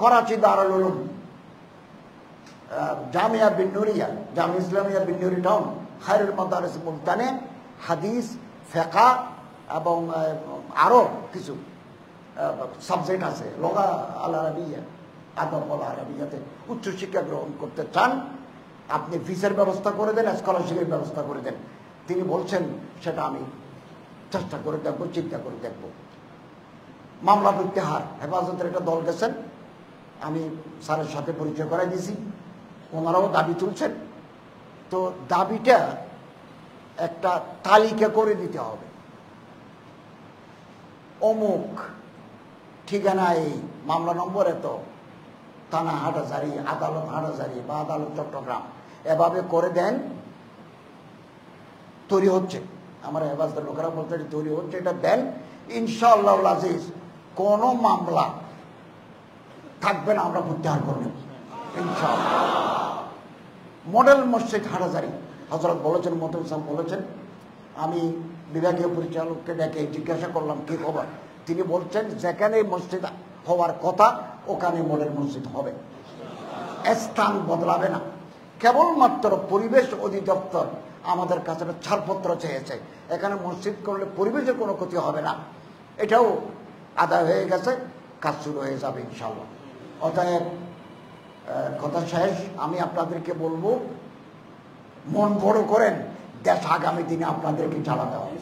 করাচি দারুল উলুম, জামিয়া বিন নুরিয়া, জামিয়া ইসলামিয়া বিন নুরি টাউন, খায়রুল মাদারিস মুলতানে হাদিস, ফিকহ এবং আরো কিছু সাবজেক্ট আছে, লগা আল আরাবিয়া, আদব আল আরাবিয়াতে উচ্চশিক্ষা গ্রহণ করতে চান, আপনি ভিসার ব্যবস্থা করে দেন, স্কলারশিপের ব্যবস্থা করে দেন। তিনি বলছেন সেটা আমি চেষ্টা করে দেখবো, চিন্তা করে দেখব। মামলা প্রত্যাহার হেফাজতের একটা দল গেছেন, আমি স্যারের সাথে পরিচয় করাই দিয়েছি, ওনারাও দাবি তুলছেন। তো দাবিটা একটা তালিকা করে দিতে হবে, অমুক ঠিকানা এই, মামলা নম্বর এত, থানা হাটাজারি, আদালত হাটাজারি বা আদালত চট্টগ্রাম, এভাবে করে দেন। তৈরি হচ্ছে, আমার হেফাজতের লোকেরা বলতে তৈরি হচ্ছে, এটা দেন ইনশাআল্লাহ আজিজ কোন মামলা থাকবে না, আমরা প্রত্যাহার করে নেব ইনশাআল্লাহ। মডেল মসজিদ হাটাজারি হযরত বলেছেন, মহতম সাহেব বলেছেন, আমি বিভাগীয় পরিচালককে ডেকে জিজ্ঞাসা করলাম কি খবর, তিনি বলছেন যেখানে মসজিদ হওয়ার কথা ওখানে মডেল মসজিদ হবে, স্থান বদলাবে না। কেবলমাত্র পরিবেশ অধিদপ্তর আমাদের কাছে ছাড়পত্র চেয়েছে, এখানে মসজিদ করলে পরিবেশের কোনো ক্ষতি হবে না, এটাও আদায় হয়ে গেছে, কাজ শুরু হয়ে যাবে ইনশাআল্লাহ। অতএব কথা শেষ, আমি আপনাদেরকে বলবো মন বড় করেন, দেশ আগামী দিনে আপনাদেরকে চালাতে হবে।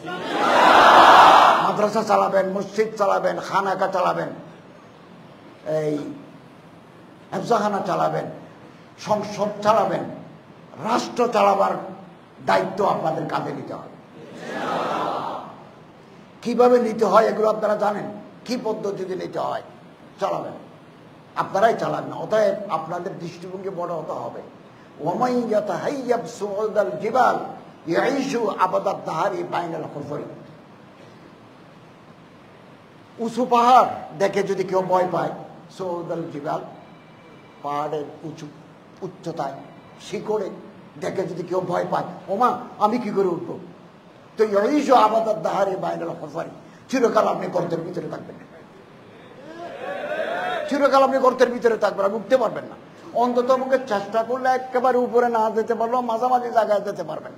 মাদ্রাসা চালাবেন, মসজিদ চালাবেন, খানাকা চালাবেন, এই হেফজাখানা চালাবেন, সংসদ চালাবেন, রাষ্ট্র চালাবার দায়িত্ব আপনাদের কাঁধে নিতে হবে। কিভাবে নিতে হয় এগুলো আপনারা জানেন, কি পদ্ধতিতে নিতে হয়, চালাবেন, আপনারাই চালান না। অতএব আপনাদের দৃষ্টিভঙ্গি বড় হতে হবে। ওয়ামান ইয়াতাহাইয়াব সুউদাল জিবাল ইয়াইশু আবাদাদ দাহারি বাইনাল হুফরি। উঁচু পাহাড় দেখে যদি কেউ ভয় পায়, সুউদাল জিবাল পাহাড়ের উচ্চতায় শিকড়ে দেখে যদি কেউ ভয় পায়, ওমা আমি কি করে উঠবো, তো ইয়াইশু আবাদাদ দাহারি বাইনাল হুফরি, চিরকাল আপনি গর্তের ভিতরে থাকবেন, চিরকাল আপনি গর্তের ভিতরে থাকবেন, আপনি উঠতে পারবেন না। অন্তত মুখে চেষ্টা করলে একেবারে উপরে না যেতে পারলেও মাঝামাঝি জায়গায় যেতে পারবেন,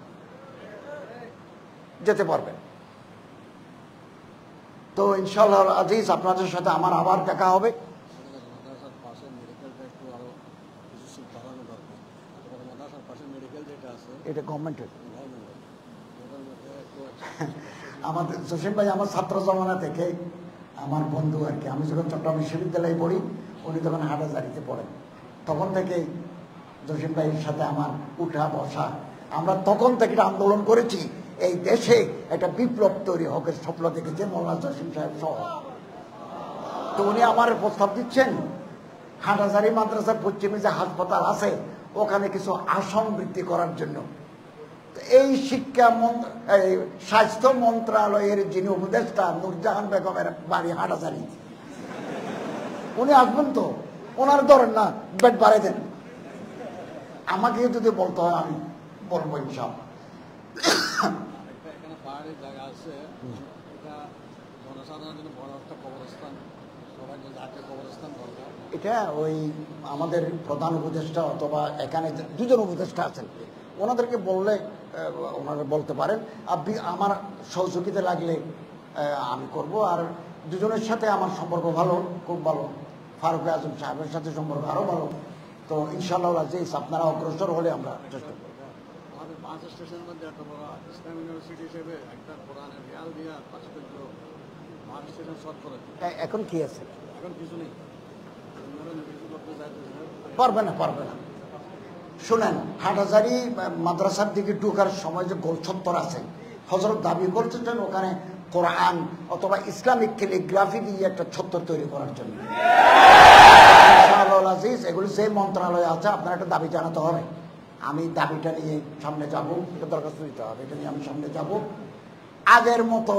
যেতে পারবেন। তো ইনশাআল্লাহ আজিজ আপনাদের সাথে আমার আবার দেখা হবে। এটা গভর্নমেন্টের আমাদের জসিম ভাই আমার ছাত্র জমানা থেকে আমার বন্ধু আর কি। আমি যখন চট্টগ্রাম বিশ্ববিদ্যালয়ে পড়ি, উনি তখন হাটাজারিতে পড়েন, তখন থেকে জসিম ভাইয়ের সাথে আমার উঠা বসা। আমরা তখন থেকে আন্দোলন করেছি এই দেশে একটা বিপ্লব তৈরি হকের স্বপ্ন দেখেছে মৌলানা জসিম সাহেব সহ। তো উনি আমার প্রস্তাব দিচ্ছেন হাটাজারি মাদ্রাসার পশ্চিমে যে হাসপাতাল আছে ওখানে কিছু আসন বৃদ্ধি করার জন্য। এই স্বাস্থ্য মন্ত্রণালয়ের যিনি উপদেষ্টা নূরজাহান বেগমের বাড়ি হাটাজারি, উনি আসবেন তো, ওনার ধরেন না বেড বাড়াই দেন। আমাকে যদি বলতে হয় আমি বলবো ইনশাআল্লাহ। এটা ওই আমাদের প্রধান উপদেষ্টা অথবা এখানে দুজন উপদেষ্টা আছেন, ওনাদেরকে বললে ওনারা বলতে পারেন। আপনি আমার সহযোগিতা লাগলে আমি করব। আর দুজনের সাথে আমার সম্পর্ক ভালো, খুব ভালো। ফারুক আজম সাহেবের সাথে সম্পর্ক আরও ভালো। তো ইনশাআল্লাহ আজিজ আপনারা অগ্রসর হলে আমরা চেষ্টা করব। এখন কি আছে? পারবে না, পারবে না। শুনেন, হাটাজারি মাদ্রাসার দিকে ঢোকার সময় যে গোল চত্বর আছে, হযরত দাবি করতেছেন ওখানে কোরআন অথবা ইসলামিক ক্যালিগ্রাফি দিয়ে একটা চত্বর তৈরি করার জন্য। ইনশাআল্লাহ আজিজ এগুলো যে মন্ত্রণালয় আছে আপনার একটা দাবি জানাতে হবে। আমি দাবিটা নিয়ে সামনে যাব, এটা দরখাস্ত দিতে হবে, এটা নিয়ে আমি সামনে যাব। আগের মতো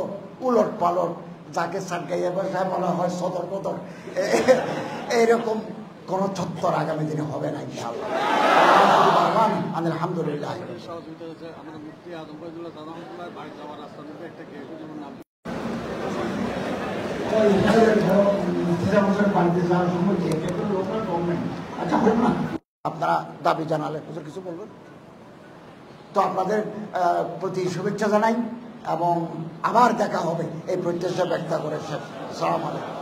উলট পালট যাকে সাটগাইয়া ভাষায় বলা হয় সদর বদর, এইরকম কোন চত্বর আগামী দিনে হবে না ইনশাআল্লাহ। আলহামদুলিল্লাহ। আপনারা দাবি জানালে কিছু বলবেন তো আপনাদের প্রতি শুভেচ্ছা জানাই এবং আবার দেখা হবে এই প্রত্যাশা ব্যক্ত করে। আসসালামু আলাইকুম।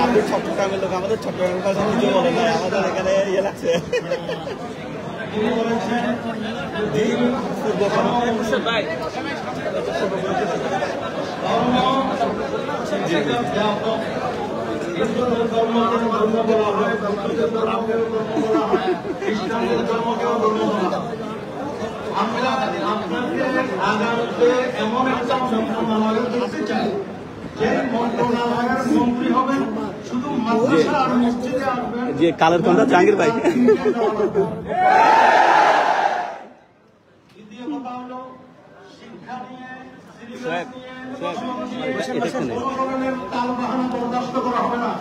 আপনি চট্টগ্রামের লোক, আমাদের চট্টগ্রামের কথা কিছু বলে না, আমাদের এখানে ইয়ে লাগছে। আমরা আপনাকে আগামীতে এমন একটা মন্ত্রণালয় দেখতে চাই যে মন্ত্রণালয়ের মন্ত্রী হবেন শুধু মাদ্রাসা আর মসজিদে আসবেন। যে কালের কন্যা জাহাঙ্গীর ভাই। দ্বিতীয় কথা হলো শিক্ষা নিয়ে তালবাহানা বরদাস্ত করা হবে না।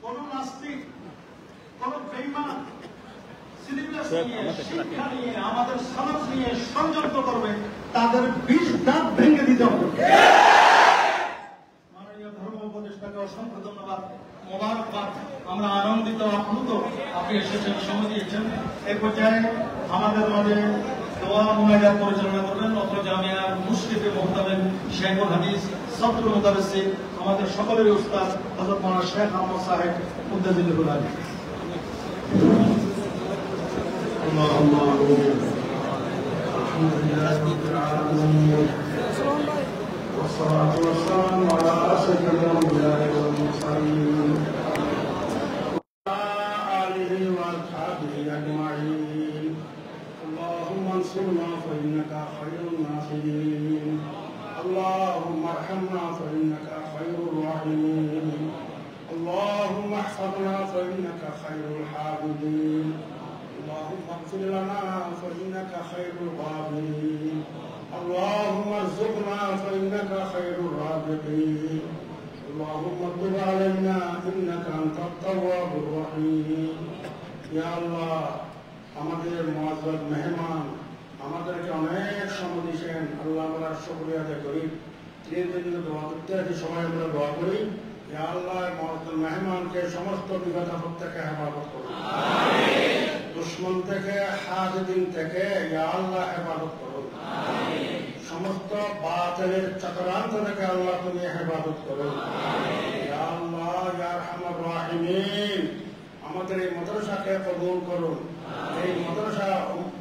কোন নাস্তিক, কোন বেঈমান শিক্ষা নিয়ে আমাদের সমাজ নিয়ে ষড়যন্ত্র করবে, তাদের 20 দাঁত ভেঙে দিতে হবে। মাননীয় ধর্ম উপদেষ্টাকে অসংখ্য ধন্যবাদ, মোবারকবাদ। আমরা আনন্দিত, আপ্লুত আপনি এসেছেন, সময় দিয়েছেন। এই পর্যায়ে আমাদের মাঝে দোয়া মুনাজাত পরিচালনা করবেন অত্র জামিয়ার মুশরিফে মুহতামিম শেখুল হাদিস সাদরুল মুদাররিসিন আমাদের সকলের উস্তাদ হযরত মাওলানা শেখ আহমদ সাহেব মুদাজ্জিলুল আলী। আল্লাহুম্মা আমিন। আলহামদুলিল্লাহি রাব্বিল আলামিন والصلاة والسلام على أشرف الأنبياء والمرسلين وعلى آله وأصحابه أجمعين. اللهم انصرنا فإنك خير الناصرين. اللهم ارحمنا فإنك خير الراحمين. اللهم احفظنا فإنك خير الحافظين. اللهم اغفر لنا فإنك خير الغافرين. اللهم ارزقنا فإنك خير الرازقين. اللهم تب علينا إنك أنت التواب الرحيم. يا الله আমাদের মুআজ্জাজ মেহমান আমাদেরকে অনেক সময় দিয়েছেন, আল্লাহ আমরা শুকরিয়া আদায় করি। তিনের জন্য দোয়া করতে আছি, সবাই আমরা দোয়া করি। ইয়া আল্লাহ মুআজ্জাজ মেহমানকে সমস্ত বিপদ আপদ থেকে হেফাজত করুন, দুশমন থেকে হাসিদিন থেকে ইয়া আল্লাহ হেফাজত করুন, সমস্ত বাতিলের চক্রান্ত থেকে আল্লাহ তুমি হেফাজত করুন। ইয়া আল্লাহ ইয়া আরহামার রাহিমিন আমাদের এই মাদ্রাসাকে কবুল করুন। এই মাদ্রাসা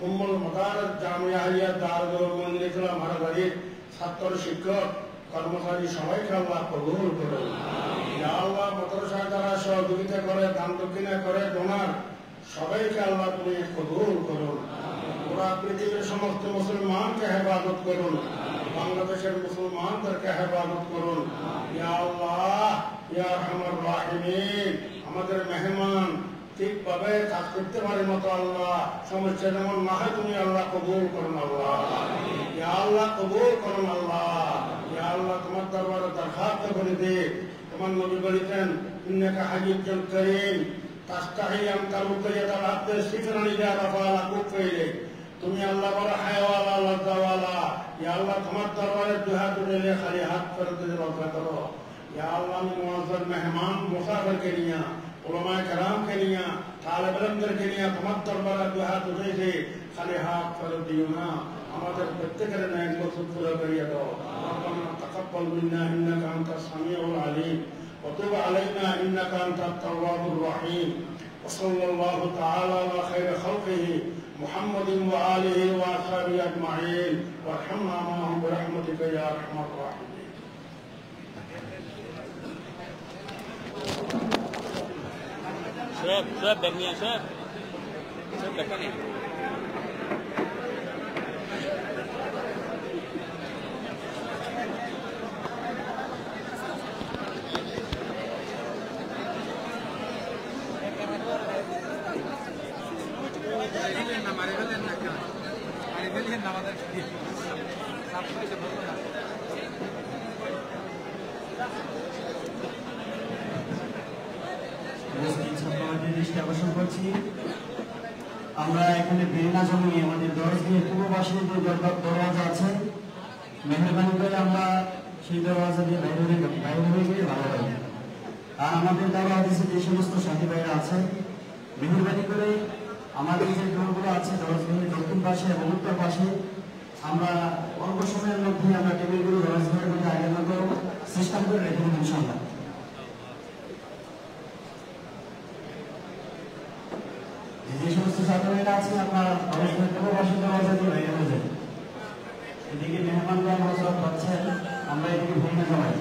উম্মুল মাদারিস জামিয়া আলিয়া দারুল উলুম ইসলাম মারাবাড়ির ছাত্র শিক্ষক কর্মচারী সবাইকে আল্লাহ কবুল করুন। ইয়া আল্লাহ মাদ্রাসা যারা সহযোগিতা করে, দান দক্ষিণা করে, ডোনার সবাইকে আল্লাহ তুমি কবুল করুন। পুরা পৃথিবীর সমস্ত মুসলমানকে হেফাজত করুন, বাংলাদেশের মুসলমানদেরকে হেফাজত করুন। ইয়া আল্লাহ ইয়া আরহামার রাহিমিন আমাদের মেহমান ঠিকভাবে কাজ করতে পারে মতো আল্লাহ সমস্যা যেমন না হয় তুমি আল্লাহ কবুল করুন। আল্লাহ ইয়া আল্লাহ কবুল করুন। আল্লাহ ইয়া আল্লাহ তোমার দরবারে দরখাস্ত করে দে, তোমার নবী বলেছেন ইন্নাকা হাজিজুল কারীম তাস্তাহি আন তারুকিয়াতাল আব্দ সিফরান ইযা রাফাআ কুফাইলে। তুমি আল্লাহ বড় হায়াওয়ালা লজ্জাওয়ালা। ইয়া আল্লাহ তোমার দরবারে দুই হাত উঠাইলে খালি হাত করে দিলে রক্ষা করো। ইয়া আল্লাহ আমি মুআজ্জাজ মেহমান মুসাফিরকে নিয়া, উলামায়ে কেরামকে নিয়া, তালেব ইলমদেরকে নিয়া তোমার দরবারে দুই হাত উঠাইলে খালি হাত করে দিও না, আমাদের প্রত্যেকের নেক মকসুদ পুরো করিয়া দাও। রব্বানা তাকাব্বাল মিন্না ইন্নাকা আনতাস সামিউল আলিম ওয়া তুব আলাইনা ইন্নাকা আনতাত তাওয়াবুর রহিম। وصلى الله تعالى على خير خلقه محمد وآله وأصحابه أجمعين وارحمنا معهم برحمتك يا أرحم الراحمين. شباب برمية شباب لكني আকর্ষণ করছি আমরা এখানে বেরিয়ে না জমিয়ে আমাদের দরজের পূর্ব পাশে যে দরওয়াজা আছে মেহরবানি করে আমরা সেই দরওয়াজা দিয়ে বাইরে হয়ে গিয়ে ভালো হয়। আর আমাদের দরওয়াজে যে সমস্ত সাথী ভাইরা আছে মেহরবানি করে আমাদের যে ডোরগুলো আছে দরজার দক্ষিণ পাশে এবং উত্তর পাশে আমরা অল্প সময়ের মধ্যে আমরা টেবিলগুলো দরজার মধ্যে আগের মতো সিস্টেম করে রেখে দেব ইনশাআল্লাহ। যে সমস্ত ছাত্রীরা আছে আমরা অবশ্যই পূর্ববাসী দরজা দিয়ে বাইরে হয়ে যাই। এদিকে মেহমানরা মজা পাচ্ছেন, আমরা এদিকে ভূমিকা জমাই।